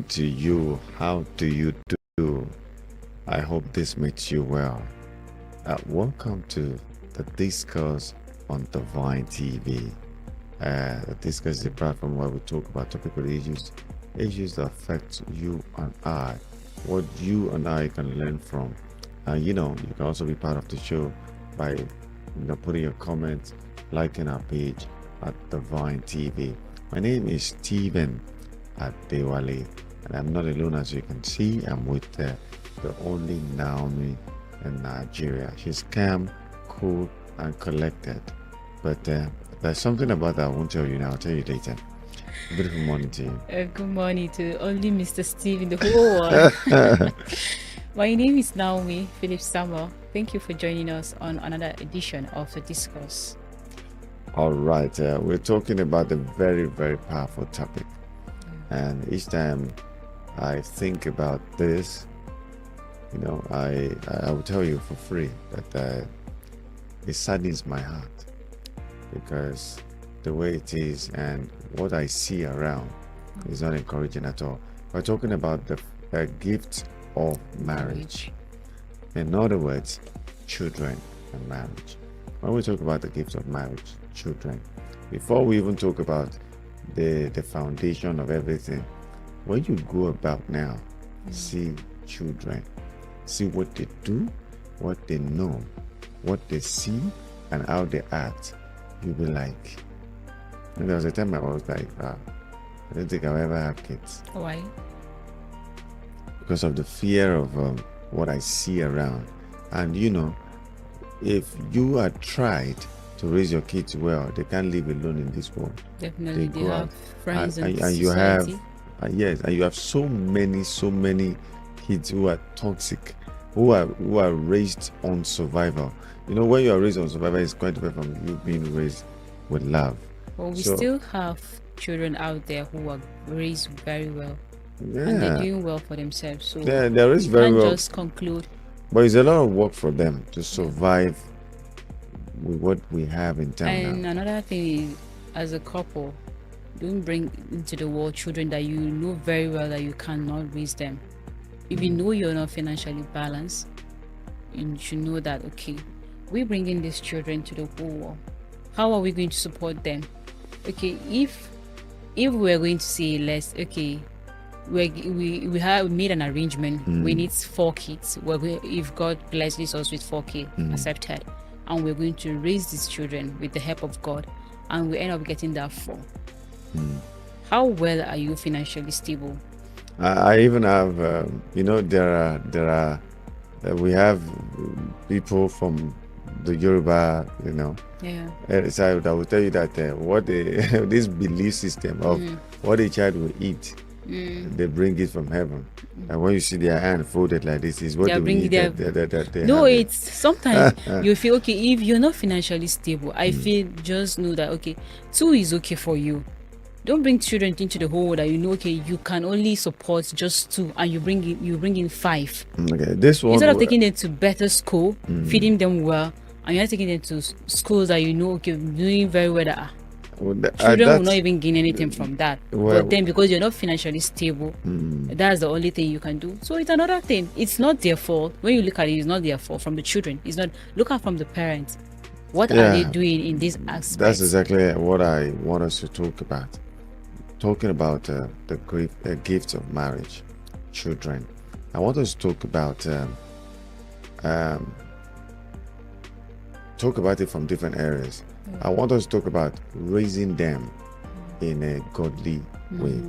to you. How do you do? I hope this makes you well. Welcome to the Discourse on Divine TV. The Discourse is a platform where we talk about topical issues that affect you and I, what you and I can learn from. You can also be part of the show by putting your comments, liking our page at Divine TV. My name is Stephen Adewale, and I'm not alone. As you can see, I'm with the only Naomi in Nigeria. She's calm, cool, and collected. But there's something about that I won't tell you now. I'll tell you later. Beautiful morning to you. Good morning to only Mr. Steve in the whole world. My name is Naomi Philip Samuel. Thank you for joining us on another edition of the Discourse. All right, we're talking about a very, very powerful topic. And each time I think about this, I will tell you for free that it saddens my heart, because the way it is and what I see around is not encouraging at all. We're talking about the gift of marriage. In other words, children and marriage. When we talk about the gift of marriage, children, before we even talk about the foundation of everything, when you go about now, see children, see what they do, what they know, what they see, and how they act, you'll be like, and there was a time I was like, I don't think I'll ever have kids. Why? Because of the fear of what I see around. And if you are tried to raise your kids well, they can't live alone in this world. Definitely, they have friends and in you society. have yes, and you have so many kids who are toxic, who are raised on survival. When you are raised on survival, it's quite different from you being raised with love. Well, we still have children out there who are raised very well, and they're doing well for themselves. So there is very can't well. just conclude. But it's a lot of work for them to survive with what we have in town. And now. another thing is, as a couple, don't bring into the world children that you know very well that you cannot raise them. If you know you're not financially balanced, you should know that, okay, we're bringing these children to the whole world. How are we going to support them? Okay, if we're going to say less, okay, we have made an arrangement. We need 4 kids. If God blesses us with 4 kids, accepted, and we're going to raise these children with the help of God, and we end up getting that 4. How well are you financially stable? I even have, we have people from the Yoruba, side that will tell you that what this belief system of what a child will eat, they bring it from heaven. And when you see their hand folded like this, is what they will eat. No, it's sometimes you feel, okay, if you're not financially stable, I feel just know that, okay, 2 is okay for you. Don't bring children into the whole world that okay, you can only support just 2, and you bring in 5. Okay, this one, instead of taking them to better school, feeding them well, and you're taking them to schools that okay, doing very well, children will not even gain anything from that. But then, because you're not financially stable, that's the only thing you can do. So it's another thing. It's not their fault. When you look at it, it's not their fault from the children. It's not. Look at from the parents. What are they doing in this aspect? That's exactly what I want us to talk about. Talking about the gift of marriage, children. I want us to talk about it from different areas. I want us to talk about raising them in a godly way.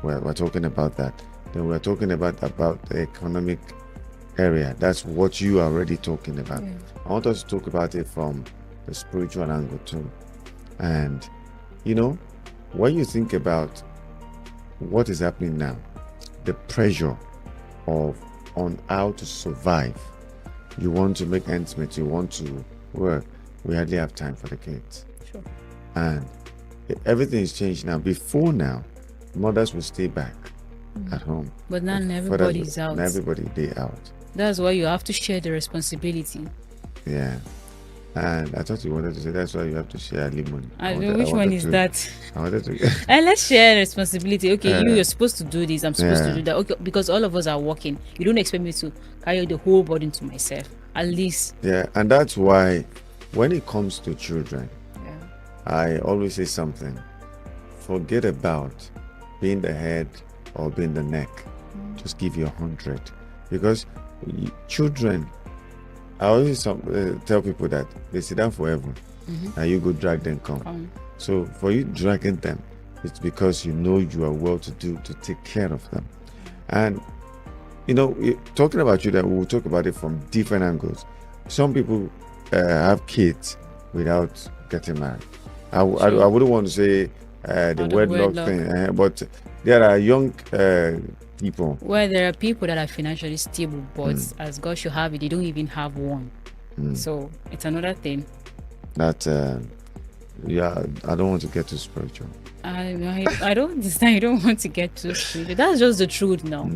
We're talking about that. Then we're talking about the economic area. That's what you are already talking about. I want us to talk about it from the spiritual angle too. And when you think about what is happening now, the pressure on how to survive, you want to make ends meet, you want to work, we hardly have time for the kids. Sure. And everything is changed now. Before now, mothers will stay back at home. But now everybody's out. Now everybody they out. That's why you have to share the responsibility. Yeah. And I thought you wanted to say that's why you have to share lemon. Which one is that? I wanted to. And let's share responsibility. Okay, Yeah. you're supposed to do this. I'm supposed to Yeah. do that. Okay, because all of us are working. You don't expect me to carry the whole burden to myself. At least. Yeah, and that's why when it comes to children, Yeah. I always say something. Forget about being the head or being the neck. Just give you 100, because children. I always tell people that they sit down forever, and you go drag them come. So for you dragging them, it's because you know you are well to do to take care of them. And talking about children, we'll talk about it from different angles. Some people have kids without getting married. I wouldn't want to say the wedlock thing, but there are young people. Well, there are people that are financially stable, but as God should have it, they don't even have one. So it's another thing. That I don't want to get too spiritual. I don't understand. I don't want to get too spiritual. That's just the truth now.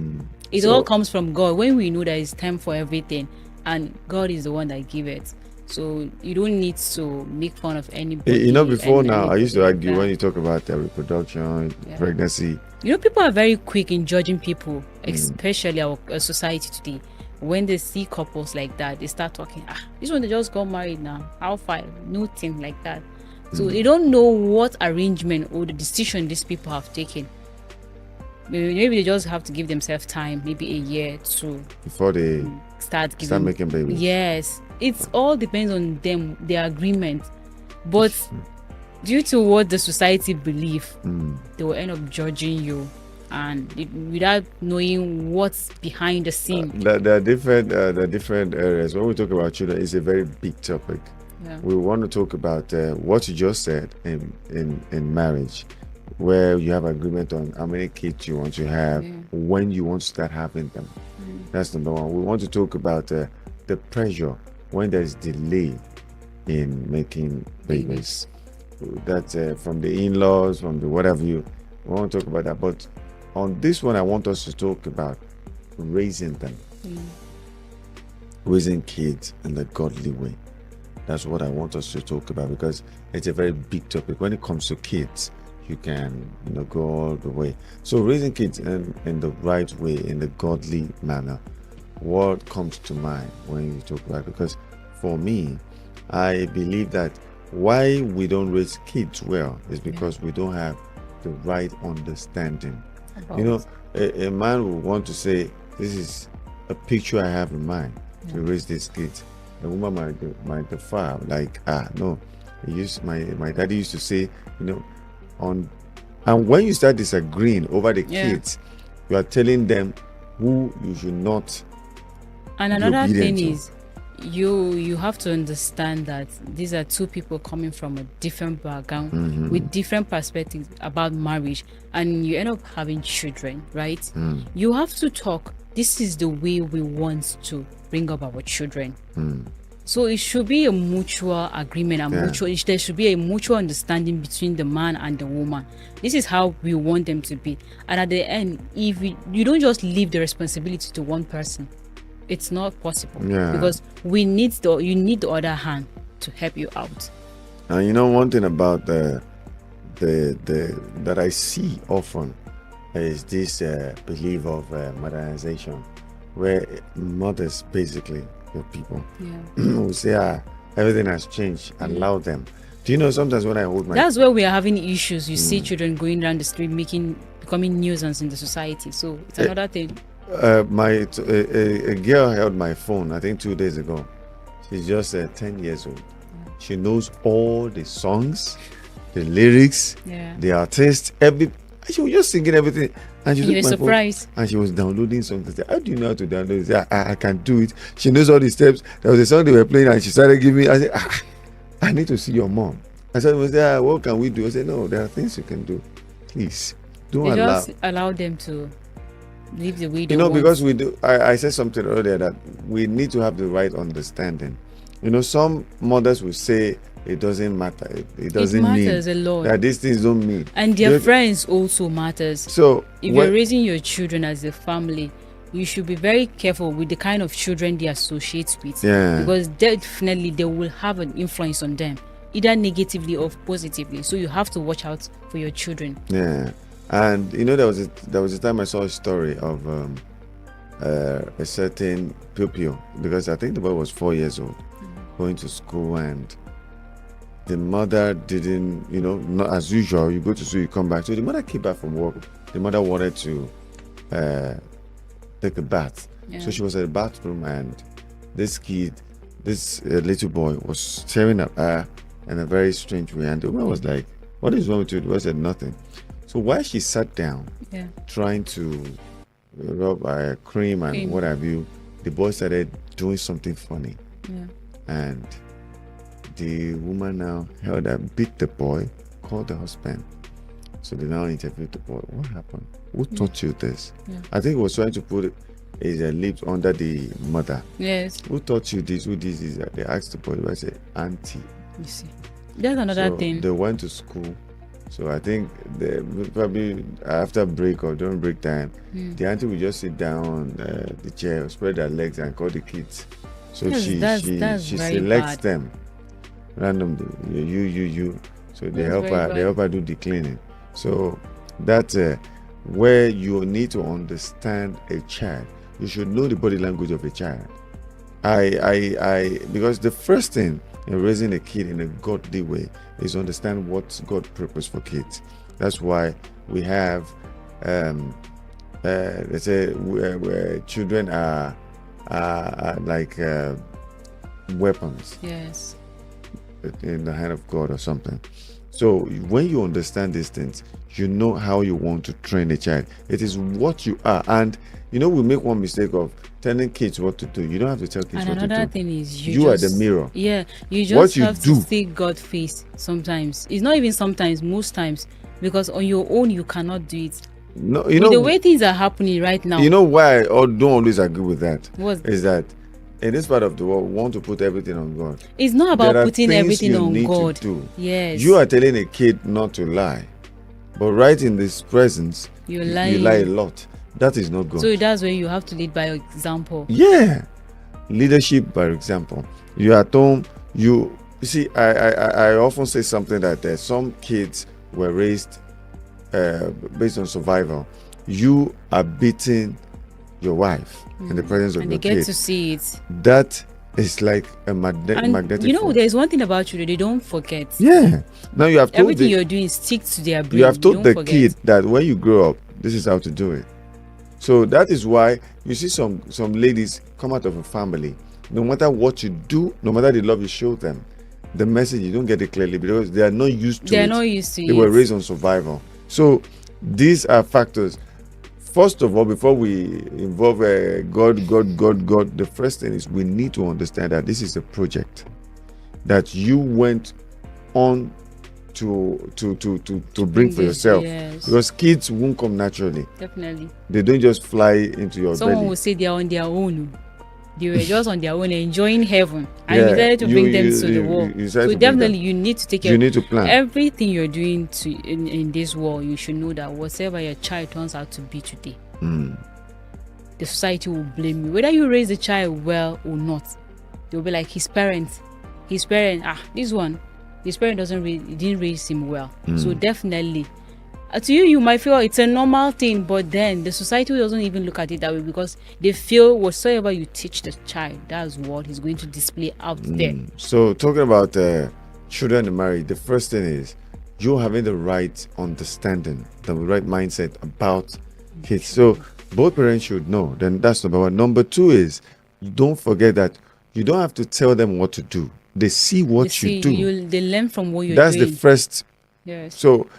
It all comes from God. When we know that it's time for everything, and God is the one that give it. So you don't need to make fun of anybody. Before now, I used to argue when you talk about reproduction, pregnancy. People are very quick in judging people, especially our society today. When they see couples like that, they start talking, this one they just got married now. How far? Nothing like that. So they don't know what arrangement or the decision these people have taken. Maybe they just have to give themselves time, maybe a year to before they start making babies. Yes, it all depends on them, their agreement. But due to what the society believe, they will end up judging you, and without knowing what's behind the scene. There are different areas. When we talk about children, it's a very big topic. Yeah. We want to talk about what you just said in marriage, where you have agreement on how many kids you want to have, when you want to start having them. That's number one. We want to talk about the pressure when there's delay in making babies. That's from the in-laws, from the whatever we want to talk about that. But on this one, I want us to talk about raising them, raising kids in the godly way. That's what I want us to talk about, because it's a very big topic. When it comes to kids, you can go all the way. So raising kids in the right way, in the godly manner, what comes to mind when you talk about it? Because for me, I believe that why we don't raise kids well is because we don't have the right understanding. A man will want to say, this is a picture I have in mind to raise these kids. A woman might defy, like, no. My daddy used to say, and when you start disagreeing over the kids, you are telling them who you should not. And another thing is, you have to understand that these are two people coming from a different background with different perspectives about marriage, and you end up having children, right? You have to talk. This is the way we want to bring up our children. So it should be a mutual agreement, there should be a mutual understanding between the man and the woman. This is how we want them to be. And at the end, if you don't just leave the responsibility to one person, it's not possible. Because you need the other hand to help you out. And one thing about the that I see often is this belief of modernization, where mothers basically, your people, will say, everything has changed, allow them. Do you know, sometimes when I hold my... That's where we are having issues. You see children going around the street becoming nuisance in the society. So it's another thing. A girl held my phone, I think 2 days ago. She's just 10 years old. She knows all the songs, the lyrics, the artists, she was just singing everything. And she was surprised. And she was downloading songs. I said, how do you know how to download it? I can do it. She knows all the steps. There was a song they were playing, and she started giving me. I said, I need to see your mom. I said, what can we do? I said, no, there are things you can do. Please, don't allow them to live the way they want. Because we do. I said something earlier that we need to have the right understanding. Some mothers will say, it doesn't matter. It doesn't matters mean a lot. that these things don't mean. And their friends also matters. So if you're raising your children as a family, you should be very careful with the kind of children they associate with. Yeah. Because definitely they will have an influence on them, either negatively or positively. So you have to watch out for your children. Yeah. And there was a time I saw a story of a certain pupil, because I think the boy was 4 years old, going to school, and the mother didn't, not as usual. You go to school, you come back. So the mother came back from work. The mother wanted to take a bath. Yeah. So she was at the bathroom, and this little boy was staring at her in a very strange way. And the woman was like, "What is wrong with you?" The boy said, "Nothing." So while she sat down, trying to rub cream and what have you, the boy started doing something funny. Yeah. And the woman now held her, beat the boy, called the husband. So they now interviewed the boy. What happened? Who taught you this? Yeah. I think he was trying to put his lips under the mother. Yes. Who taught you this? Who this is? They asked the boy. The boy said, "Auntie." You see, that's another thing. They went to school. So I think probably after break or during break time, the auntie would just sit down on the chair, spread her legs, and call the kids. So she selects them randomly. You. So they help her do the cleaning. So that's where you need to understand a child. You should know the body language of a child. Because the first thing in raising a kid in a godly way is understand what God purpose for kids. That's why we have let's say where children are like weapons. Yes. In the hand of God or something. So when you understand these things, you know how you want to train a child. It is what you are. And we make one mistake of telling kids what to do. You don't have to tell kids what to do. And another thing is you are the mirror. Yeah, you just have to see God's face sometimes. It's not even sometimes, most times, because on your own you cannot do it. No, the way things are happening right now. You know why I don't always agree with that? What is that? In this part of the world, we want to put everything on God. It's not about putting everything on God. Yes. You are telling a kid not to lie, but right in this presence, you lie a lot. That is not God. So that's where you have to lead by example. Yeah, leadership by example. You are at home. You see, I often say something that some kids were raised based on survival. You are beating your wife in the presence of your kid. And they get to see it. That is like a magnetic force. There's one thing about children, they don't forget. Yeah. Now you have told everything you're doing sticks to their brain. You have told the kid that when you grow up, this is how to do it. So that is why you see some ladies come out of a family. No matter what you do, no matter the love you show them, the message you don't get it clearly because they are not used to it. They are not used to it. They were raised on survival. So these are factors. First of all, before we involve God, the first thing is we need to understand that this is a project that you went on to bring for yourself. Yes. Because kids won't come naturally. Definitely. They don't just fly into your belly. Someone will say they are on their own. They were just on their own enjoying heaven, and you decided to bring them to the world. So definitely you need to take care. You need to plan everything you're doing in this world. You should know that whatever your child turns out to be today, the society will blame you. Whether you raise the child well or not, they'll be like his parent, his parent didn't raise him well. So definitely, to you might feel it's a normal thing, but then the society doesn't even look at it that way because they feel whatsoever you teach the child, that's what he's going to display out there. So talking about children and marriage, the first thing is you having the right understanding, the right mindset about kids. So both parents should know. Then that's number one. Number two is don't forget that you don't have to tell them what to do. They see what you do. They learn from what you're doing. That's the first. Yes. So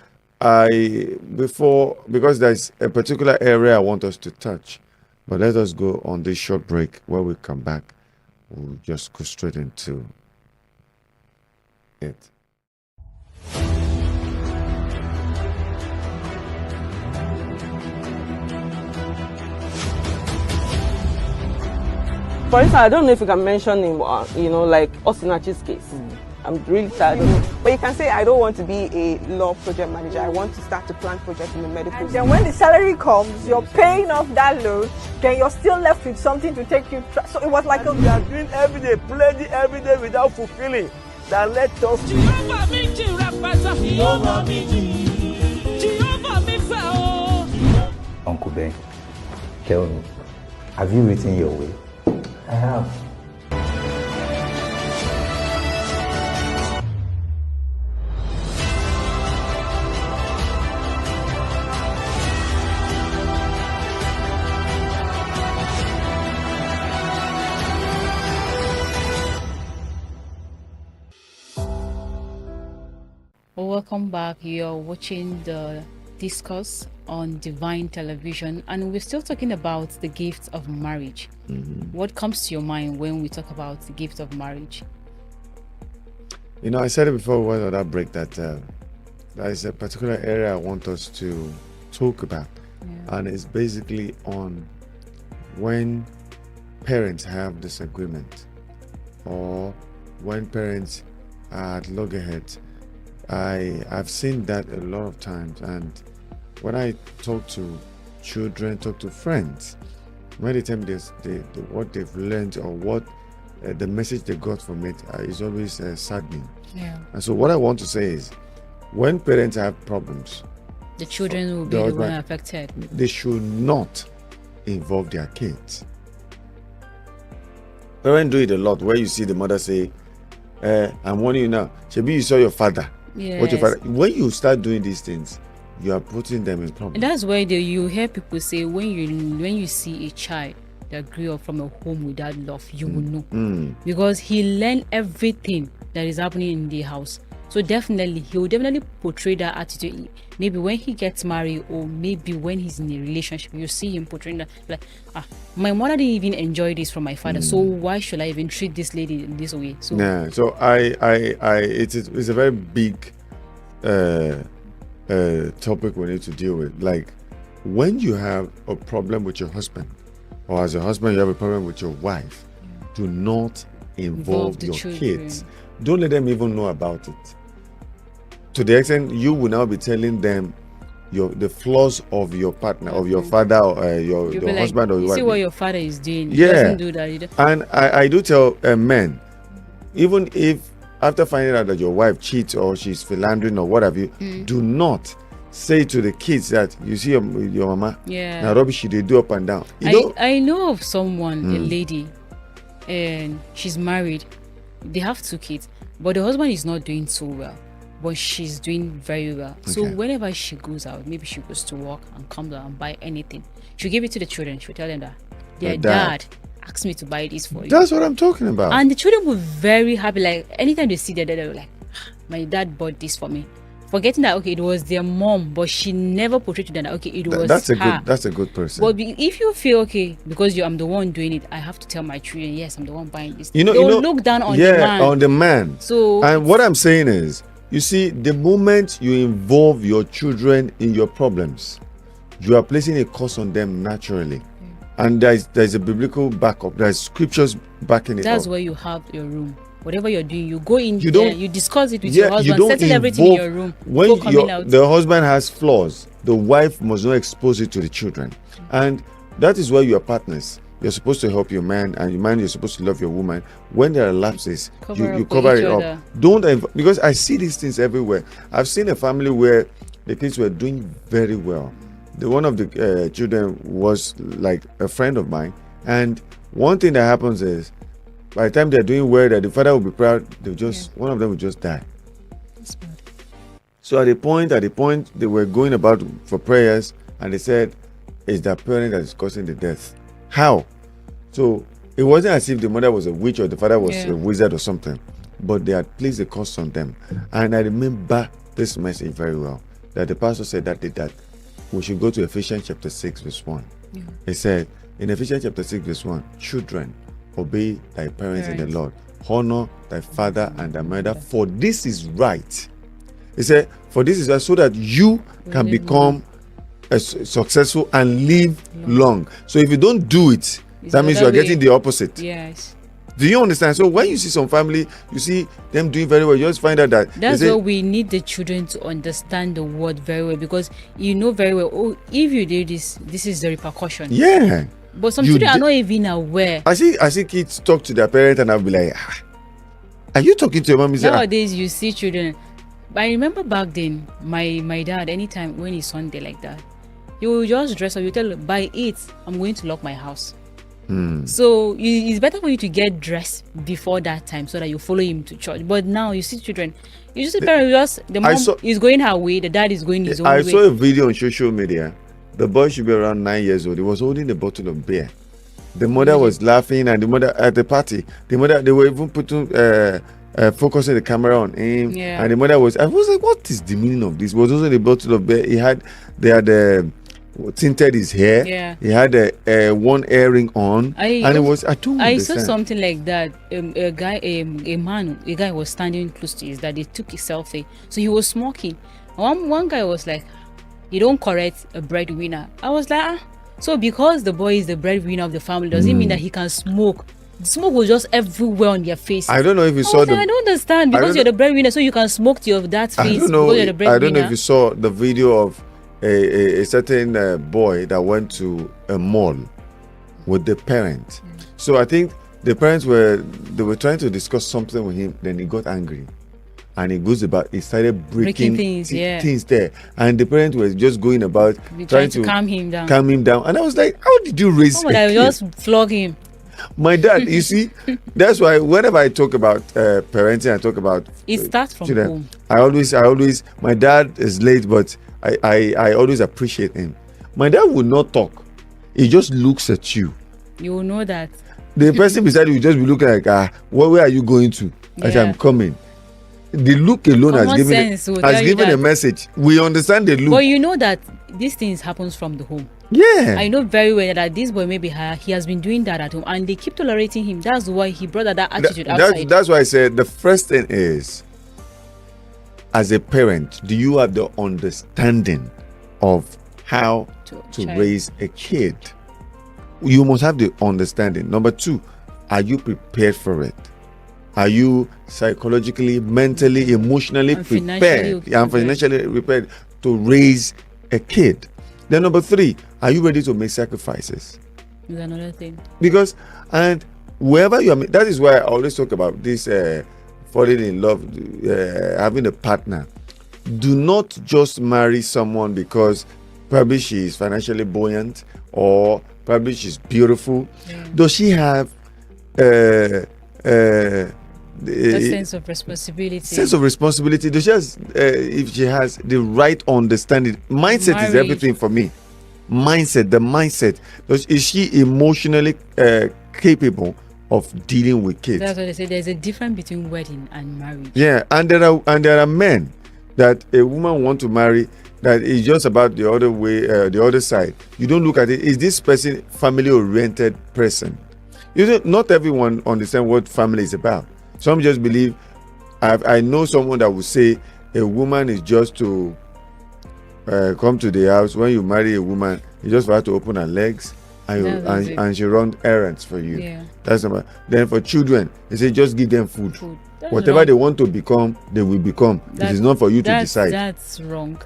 because there's a particular area I want us to touch, but let us go on this short break. When we come back, we'll just go straight into it. For instance, I don't know if you can mention him, like Osinachi's case. I'm really tired of it. But you can say, I don't want to be a law project manager. I want to start to plan projects in the medical field. Then when the salary comes, you're paying off that loan then you're still left with something to take you. So it was like we are doing every day, plenty every day without fulfilling. That let us. Uncle Ben, tell me, have you written your will? I have. Welcome back. You're watching the discourse on Divine Television, and we're still talking about the gift of marriage. What comes to your mind when we talk about the gift of marriage? You know, I said it before we went on that break that there is a particular area I want us to talk about, and it's basically on when parents have disagreement or when parents are at loggerheads. I've seen that a lot of times, and when I talk to children, talk to friends, when they tell me this, what they've learned or what the message they got from it is always saddening. Yeah. And so what I want to say is, when parents have problems, The children will be the one affected. they should not involve their kids. Parents do it a lot, where you see the mother say, I'm warning you now, Shebi, you saw your father. Yes. What your father. When you start doing these things, you are putting them in problem. And that's why you hear people say when you see a child that grew up from a home without love, you will know. Because he learned everything that is happening in the house. So definitely, he will definitely portray that attitude. Maybe when he gets married, or maybe when he's in a relationship, you see him portraying that, like, my mother didn't even enjoy this from my father, so why should I even treat this lady in this way? So yeah. So it's a very big topic we need to deal with. Like, when you have a problem with your husband, or as a husband you have a problem with your wife, do not involve the your children. kids. Don't let them even know about it. To the extent you will now be telling them the flaws of your partner, of your father, or your husband, or your you wife. see what your father is doing. Yeah. He doesn't do that. And I do tell men, even if after finding out that your wife cheats or she's philandering or what have you, do not say to the kids that you see your mama, now rubbish she they do up and down. I know of someone, a lady, and she's married. They have 2 kids, but the husband is not doing so well, but she's doing very well. So whenever she goes out, maybe she goes to work and comes out and buy anything, she'll give it to the children. She'll tell them that their dad asked me to buy this for you. That's what I'm talking about. And the children were very happy. Like, anytime they see their dad, they were like, my dad bought this for me, forgetting that it was their mom, but she never portrayed to them that it was her. That's a good person. But if you feel because I'm the one doing it, I have to tell my children, yes, I'm the one buying this. They'll look down on the man. on the man. So, and what I'm saying is, you see, the moment you involve your children in your problems, you are placing a curse on them naturally. And there's a biblical backup. There's scriptures backing it that's up. where you have your room. Whatever you're doing, you go in there, you discuss it with your husband, don't settle everything in your room. When out. the husband has flaws, the wife must not expose it to the children. And that is where you are partners. You're supposed to help your man, and your man, you're supposed to love your woman. When there are lapses, you cover it up. Because I see these things everywhere. I've seen a family where the kids were doing very well. One of the children was like a friend of mine, and one thing that happens is, by the time they're doing well, that the father will be proud, one of them will just die. That's bad. So at the point they were going about for prayers, and they said, it's the parent that is causing the death. How? So it wasn't as if the mother was a witch or the father was a wizard or something, but they had placed the curse on them. And I remember this message very well, that the pastor said that we should go to Ephesians chapter 6 verse 1. He said in Ephesians chapter 6 verse 1, children, obey thy parents in the Lord, honor thy father and thy mother, for this is right. He said, for this is right, so that you can become successful and live long. So if you don't do it, that means you are getting the opposite. Yes. Do you understand? So when you see some family, you see them doing very well, you just find out that's why we need the children to understand the word very well, because you know very well, if you do this is the repercussion. Yeah. But some You children are di- not even aware. I see kids talk to their parents and I'll be like, are you talking to your mom? Nowadays, you see children. But I remember back then, my dad, anytime when it's Sunday like that, he will just dress up. You tell him, by 8, I'm going to lock my house. So it's better for you to get dressed before that time so that you follow him to church. But now you see children, you just see parents the mom is going her way, the dad is going his own way. I saw a video on social media. The boy should be around 9 years old. He was holding a bottle of beer. The mother was laughing, and the mother at the party, they were even putting focusing the camera on him. And the mother I was like, what is the meaning of this? It was also the bottle of beer. They had tinted his hair. He had a one earring on, I saw something like that. A guy was standing close to his dad. They took a selfie, so he was smoking. One guy was like, "You don't correct a breadwinner." I was like, so because the boy is the breadwinner of the family, does it mean that he can smoke? The smoke was just everywhere on their face. I don't know if you saw I don't understand, because you're the breadwinner, so you can smoke to your dad's face. I don't know. Because you're the breadwinner. I don't know if you saw the video of a certain boy that went to a mall with the parents. So I think the parents were trying to discuss something with him. Then he got angry, and he started breaking things there. And the parents were just going about trying to calm him down. And I was like, how did you raise? I just flog him. My dad, you see, that's why whenever I talk about parenting, I talk about it starts from home. I always, my dad is late, but I always appreciate him. My dad would not talk. He just looks at you. You will know that. The person beside you will just be looking like, where are you going to? I say, I'm coming. The look alone has given a message. We understand the look. But you know that these things happens from the home. Yeah. I know very well that this boy maybe he has been doing that at home, and they keep tolerating him. That's why he brought that attitude outside. That's why I said the first thing is, as a parent, do you have the understanding of how to raise a kid? You must have the understanding. Number 2, are you prepared for it? Are you psychologically, mentally, emotionally prepared and financially prepared to raise a kid? Then number 3, are you ready to make sacrifices? Is another thing. Because, and wherever you are, that is why I always talk about this falling in love, having a partner. Do not just marry someone because probably she is financially buoyant or probably she's beautiful. Does she have a sense of responsibility? Does she has, if she has the right understanding? Mindset is everything for me. The mindset. Is she emotionally capable of dealing with kids? That's what they say. There's a difference between wedding and marriage. Yeah, and there are men that a woman want to marry that is just about the other way, the other side. You don't look at it. Is this person family-oriented person? Not everyone understand what family is about. Some just believe. I know someone that would say a woman is just to come to the house. When you marry a woman, it's just for her to open her legs and she run errands for you. Yeah. That's about. Then for children, they say just give them food. Whatever wrong. They want to become, they will become. It is not for you to decide. That's wrong.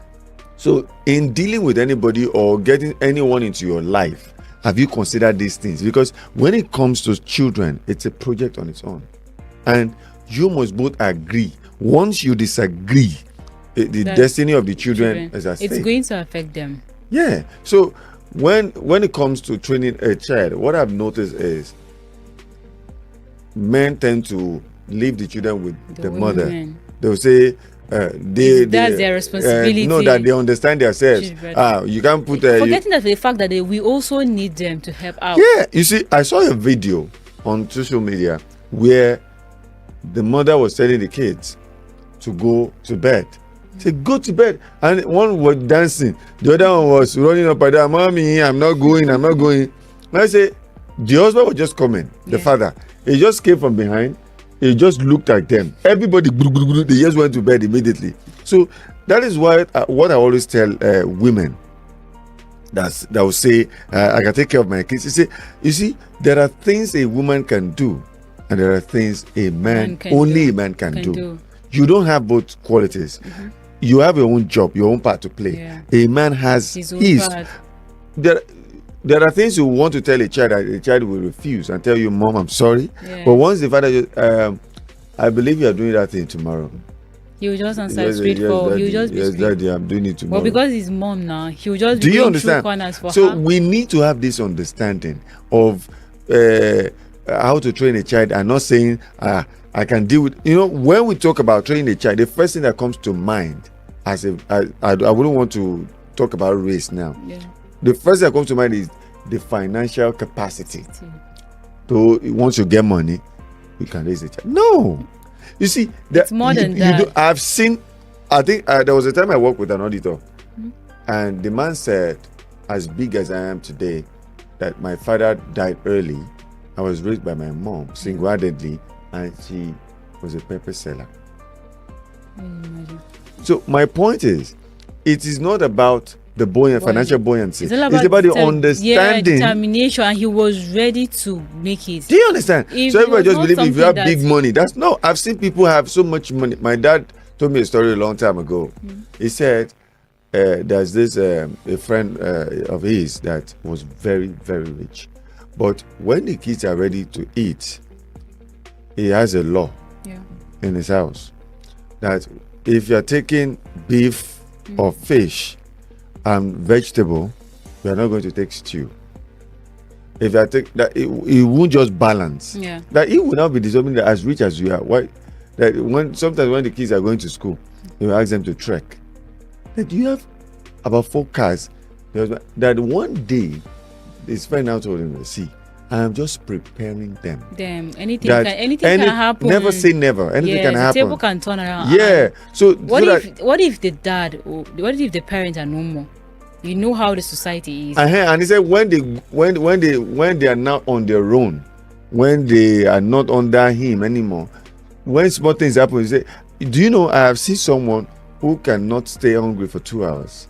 So in dealing with anybody or getting anyone into your life, have you considered these things? Because when it comes to children, it's a project on its own. And you must both agree. Once you disagree, the destiny of the children is at stake. It's going to affect them. Yeah. So when it comes to training a child, what I've noticed is men tend to leave the children with the mother. They'll say that's their responsibility. That they understand themselves. You can't put forgetting that the fact that we also need them to help out. Yeah. You see, I saw a video on social media where the mother was telling the kids to go to bed. Say, go to bed. And one was dancing. The other one was running up and down. Mommy, I'm not going. And I say, the husband was just coming. The father. He just came from behind. He just looked at them. Everybody, they just went to bed immediately. So that is what I always tell women. That will say, I can take care of my kids. You see, there are things a woman can do, and there are things a man can do. You don't have both qualities. Mm-hmm. You have your own job, your own part to play. Yeah. A man has his. there are things you want to tell a child that the child will refuse and tell you, Mom, I'm sorry. Yeah. But once the father just, I believe you are doing that thing tomorrow. He will just answer Yes, straightforward. He will Daddy, just be yes, straight. Daddy, I'm doing it tomorrow. But because he's mom now, he will just Do be you going through understand? corners for So her. we need to have this understanding of how to train a child, and not saying I can deal with. When we talk about training a child, the first thing that comes to mind, I wouldn't want to talk about race now. Yeah. The first thing that comes to mind is the financial capacity. So once you get money, you can raise a child. No, you see, It's more than that. I've seen. I think there was a time I worked with an auditor, and the man said, as big as I am today, that my father died early. I was raised by my mom single-handedly, and she was a pepper seller. So my point is, it is not about the financial buoyancy. It's It's about the understanding. determination, and he was ready to make it. Do you understand? If So it everybody was just not believe if you have something big that- money. No, I've seen people have so much money. My dad told me a story a long time ago. He said there's this a friend of his that was very, very rich. But when the kids are ready to eat, he has a law in his house that if you're taking beef or fish and vegetable, you are not going to take stew. If you take that, it won't just balance. Yeah. That it will not be determined that as rich as you are. Why? That sometimes when the kids are going to school, you ask them to trek. That you have about 4 cars. That one day, his friend now told him, "See, I am just preparing them. Damn, anything That can happen. Never say never. Anything can the happen. table can turn around. Yeah. So What so if what if the dad or what if the parents are no more? You know how the society is. And he said when they are now on their own, when they are not under him anymore, when small things happen, he said, "Do you know I have seen someone who cannot stay hungry for 2 hours?"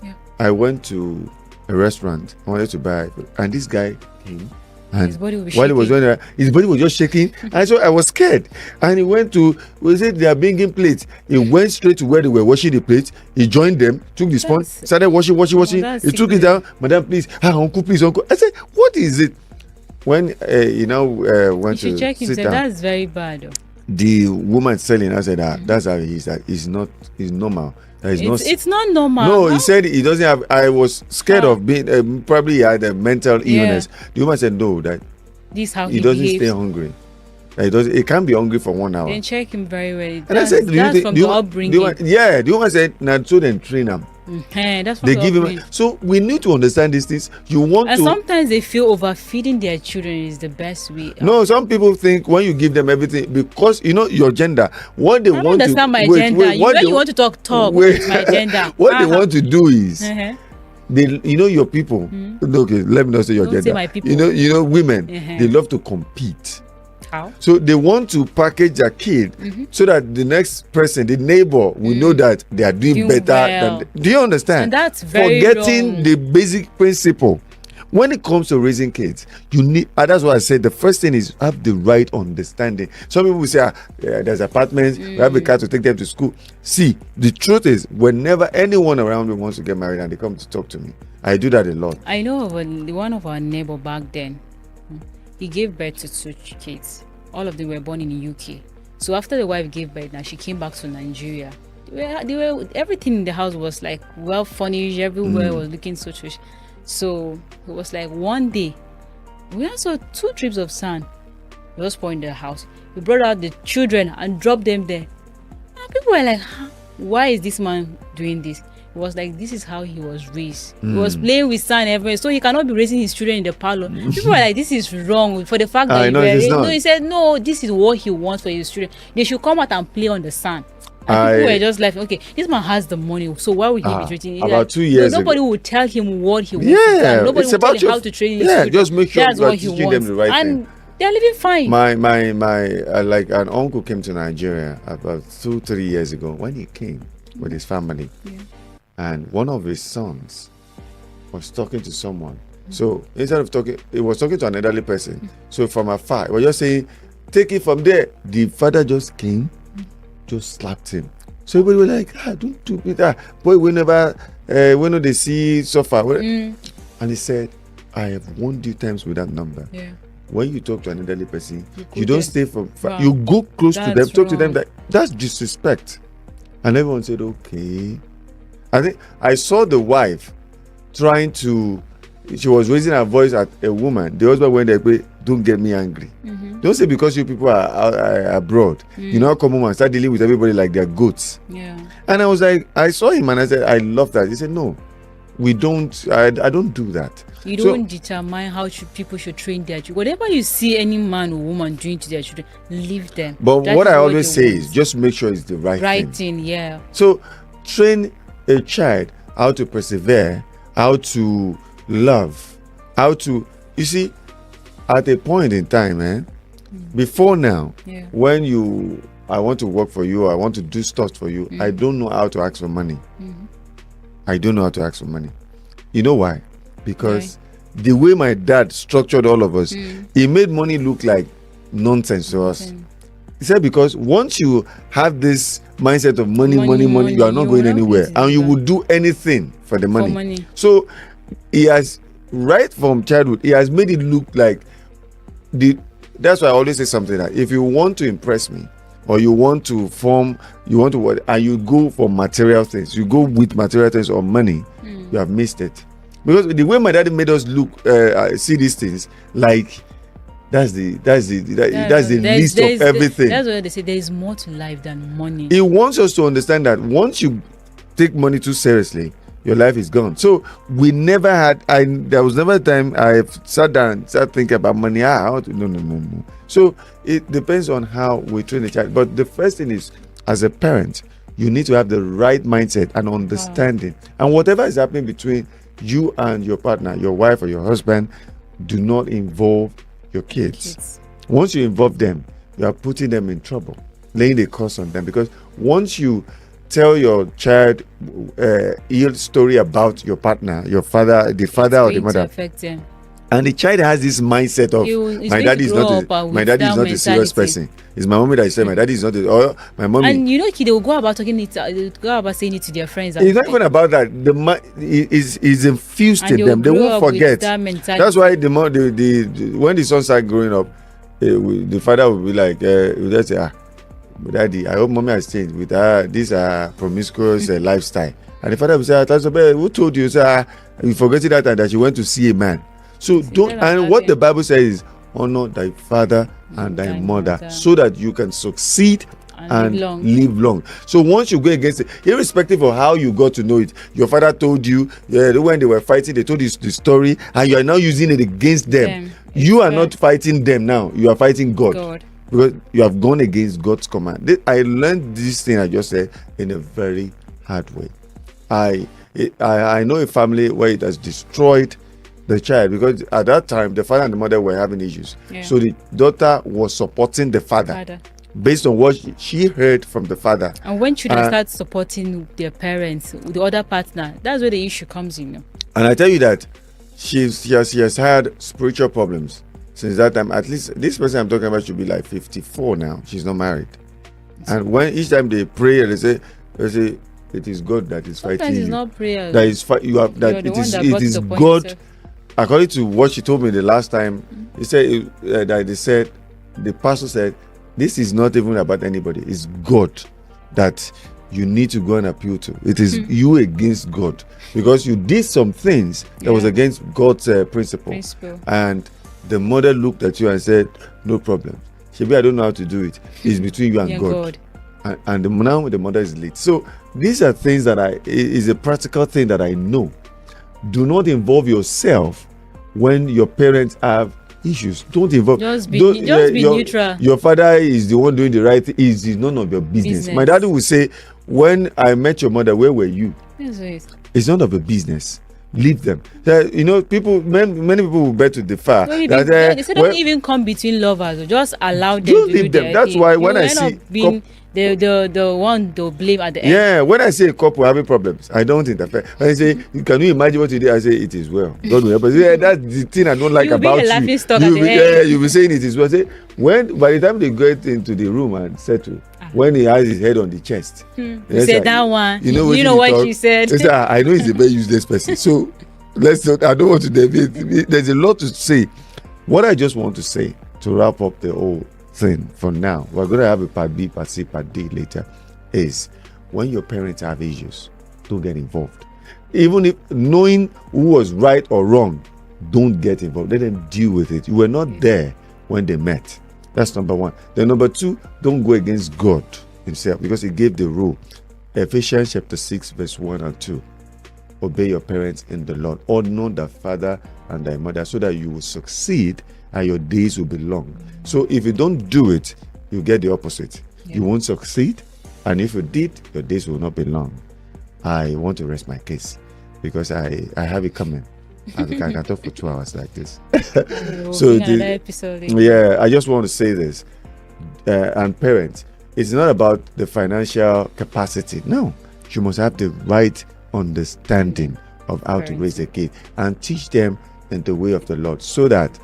Yeah. I went to a restaurant. I wanted to buy, and this guy came. And His body will be while he was shaking. doing that, his body was just shaking. And so I was scared. And he went to, we said they are bringing plates. He went straight to where they were washing the plates. He joined them, took the sponge, started washing. that's He took it down. Madam, please. Uncle, please, uncle. I said, what is it? When he now went You should to check sit himself. down, That's very bad. Though. the woman selling, I said, that's how he is. That he's normal. That It's not normal. no, How- he said he doesn't have. I was scared of being. Probably he had a mental illness. The woman said no, that this is how he doesn't behaves. stay hungry. He can't be hungry for 1 hour. Then check him very well. And I said, that's from the upbringing. the woman said, "Now, so then train him. That's from They the give upbringing. him." So we need to understand these things. You want And to. sometimes they feel overfeeding their children is the best way. No, some people think when you give them everything, because your gender, what they I don't want to understand my wait, gender. wait, what When they- you want to talk wait. with my gender. What they want to do is Uh-huh. they, your people. Okay, let me not say your Don't say gender. my people. Women. Uh-huh. They love to compete. How? So they want to package their kid so that the next person, the neighbor, will know that they are doing Doing better. well. Do you understand? And that's very Forgetting wrong. the basic principle. When it comes to raising kids, you need. That's why I said the first thing is have the right understanding. Some people will say, "There's apartments. We have a car to take them to school." See, the truth is, whenever anyone around me wants to get married and they come to talk to me, I do that a lot. I know of one of our neighbor back then. He gave birth to 2 kids. All of them were born in the UK. So after the wife gave birth, now she came back to Nigeria. Everything in the house was like well furnished. Everywhere was looking so trish. So it was like one day we also 2 trips of sand. He was pouring in the house. He brought out the children and dropped them there. And people were like, why is this man doing this? It was like, this is how he was raised. He was playing with sand everywhere, so he cannot be raising his children in the parlor. People were like, this is wrong for the fact that he said no, this is what he wants for his children. They should come out and play on the sand. And people were just like, okay, this man has the money, so why would he be treating it? About 2 years nobody ago. would tell him what he wants. Yeah, Nobody it's would tell about him how to train his yeah, children. just make sure that's you are what he teaching wants. them the right and thing. they're living fine. My like an uncle came to Nigeria about 2-3 years ago. When he came with his family, and one of his sons was talking to someone. So instead of talking, he was talking to an elderly person. So from afar, he was just saying, "Take it from there." The father just came, just slapped him. So everybody were like, "Don't do that, boy. We never, when they see suffer." And he said, I have warned you times with that number. Yeah. When you talk to an elderly person, You you go don't there. stay for Wow. you go close to them, That's talk to them. wrong. That's disrespect. And everyone said, okay. I think I saw the wife trying to. She was raising her voice at a woman. The husband went there, don't get me angry. Don't say because you people are abroad. You know, come home and start dealing with everybody like they're goats. Yeah. And I was like, I saw him and I said, I love that. He said, no, we don't. I don't do that. You So- don't determine how people should train their children. Whatever you see any man or woman doing to their children, leave them. But That what is I always they say want. is just make sure it's the right thing. right thing, yeah. So train a child how to persevere, how to love, how to, you see, at a point in time, before now, Yeah. when I want to work for you, I want to do stuff for you, I don't know how to ask for money. I don't know how to ask for money. You know why? Because the way my dad structured all of us, he made money look like nonsense to us. He said, because once you have this mindset of money, you are not going anywhere, and you will do anything for the money. money. So he has, right from childhood, he has made it look like that's why I always say something that if you want to impress me, or you want to what, and you go for material things, you go with material things or money, you have missed it. Because the way my daddy made us look, see these things, like that's the least of everything. That's why they say there is more to life than money. He wants us to understand that once you take money too seriously, your life is gone. So we never had. There was never a time I sat down and started thinking about money. No. So it depends on how we train a child. But the first thing is, as a parent, you need to have the right mindset and understanding. And whatever is happening between you and your partner, your wife or your husband, do not involve your kids. Once you involve them, you are putting them in trouble, laying the curse on them. Because once you tell your child ill story about your partner, your father, the father or the Going to mother, affect them. and the child has this mindset of He's my going daddy to is grow not up a, with my daddy is that not a serious mentality. person. It's my mommy that said my daddy is not a, or my mommy. And you know, they will go about talking it. They'll go about saying it to their friends. It's not even about that. Is infused And in they them. They will grow won't up with forget. that mentality. That's why when the son started growing up, the father would be like, would just say, daddy, I hope mommy has changed with this promiscuous lifestyle. And the father would say, who told you? Say, you forgetting that she went to see a man. So don't. And what the Bible says is, honor thy father and thy mother, so that you can succeed and live long. So once you go against it, irrespective of how you got to know it, your father told you, when they were fighting, they told you the story, and you are now using it against them. You are not fighting them now. You are fighting God. Because you have gone against God's command. I learned this thing I just said in a very hard way. I know a family where it has destroyed the child, because at that time the father and the mother were having issues. So the daughter was supporting the father based on what she heard from the father. And when children start supporting their parents, the other partner, that's where the issue comes in. And I tell you that she has had spiritual problems since that time. At least this person I'm talking about should be like 54 now. She's not married. And when each time they pray, they say it is God that is fighting sometimes you. it's not prayer. That is you have that it is God. Yourself. According to what she told me the last time, he said that the pastor said, this is not even about anybody. It's God that you need to go and appeal to. It is you against God, because you did some things that was against God's principle. And the mother looked at you and said, no problem. Shebi, I don't know how to do it. It's between you and God. And now the mother is late. So these are things that is a practical thing that I know. Do not involve yourself when your parents have issues. Don't involve. Just be neutral. Your father is the one doing the right thing. It's none of your business. My daddy would say, when I met your mother, where were you? It's none of your business. Leave them. Many people will bet to differ. They don't even come between lovers. Just allow them to leave them. That's why when I see the one they'll blame at the end. Yeah, when I see a couple having problems, I don't interfere. When I say, can you imagine what you did? I say, it is well. God will help us. Yeah, that's the thing I don't like about you. You'll be saying it is well. Say, by the time they get into the room and settle, when he has his head on the chest, you said that one. You know what she said. I know he's a very useless person. So let's not, I don't want to deviate. There's a lot to say. What I just want to say to wrap up the whole thing for now, we're going to have a part B, part C, part D later, is when your parents have issues, don't get involved. Even if knowing who was right or wrong, don't get involved. Let them deal with it. You were not there when they met. That's number one. Then number two, don't go against God himself, because he gave the rule. Ephesians chapter 6 verse 1 and 2. Obey your parents in the Lord. Honor the father and thy mother, so that you will succeed and your days will be long. So if you don't do it, you get the opposite. You won't succeed, and if you did, your days will not be long. I want to rest my case because I have it coming. I can talk for 2 hours like this. So yeah, I just want to say this, and parents, it's not about the financial capacity. No, you must have the right understanding of how to raise a kid and teach them in the way of the Lord, so that,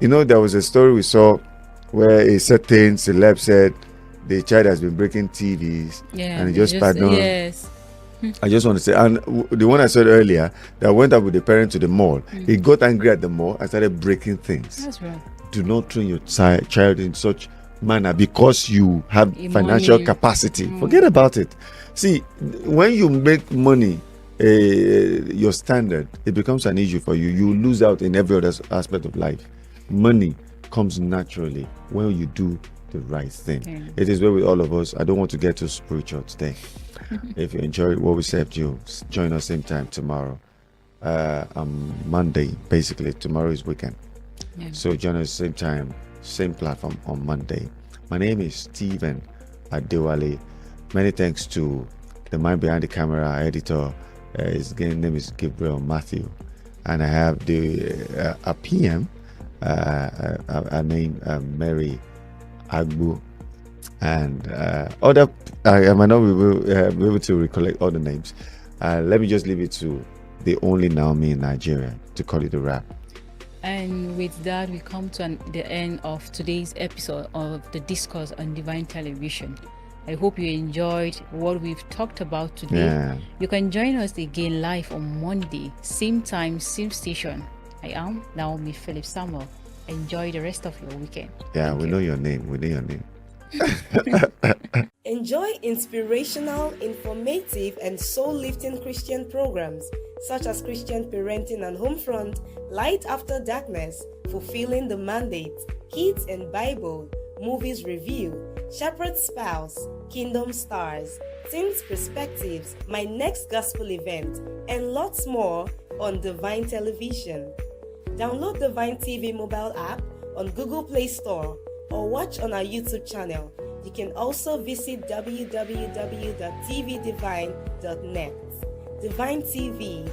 you know, there was a story we saw where a certain celeb said the child has been breaking TVs, and he just pardoned. Yes. I just want to say, and the one I said earlier that went up with the parent to the mall, he got angry at the mall and started breaking things. That's right. Do not train your child in such manner because you have financial capacity. Forget about it. See, when you make money your standard, it becomes an issue for you. You lose out in every other aspect of life. Money comes naturally when you do the right thing. It is well with all of us. I don't want to get too spiritual today. If you enjoyed what we said, you join us same time tomorrow. On Monday, basically. Tomorrow is weekend. So join us same time, same platform on Monday. My name is Stephen Adewale. Many thanks to the man behind the camera, editor. His name is Gabriel Matthew. And I have the a PM, a name Mary Agbu, and other. I might not be able to recollect all the names. Let me just leave it to the only Naomi in Nigeria to call it a wrap. And with that, we come to the end of today's episode of the Discourse on Divine Television. I hope you enjoyed what we've talked about today. You can join us again live on Monday, same time, same station. I am Naomi Philip Samuel. Enjoy the rest of your weekend. We know your name. We know your name. Enjoy inspirational, informative, and soul-lifting Christian programs such as Christian Parenting and Homefront, Light After Darkness, Fulfilling the Mandate, Kids and Bible, Movies Review, Shepherd's Spouse, Kingdom Stars, Teens Perspectives, My Next Gospel Event, and lots more on Divine Television. Download Divine TV mobile app on Google Play Store or watch on our YouTube channel. You can also visit www.tvdivine.net. Divine TV,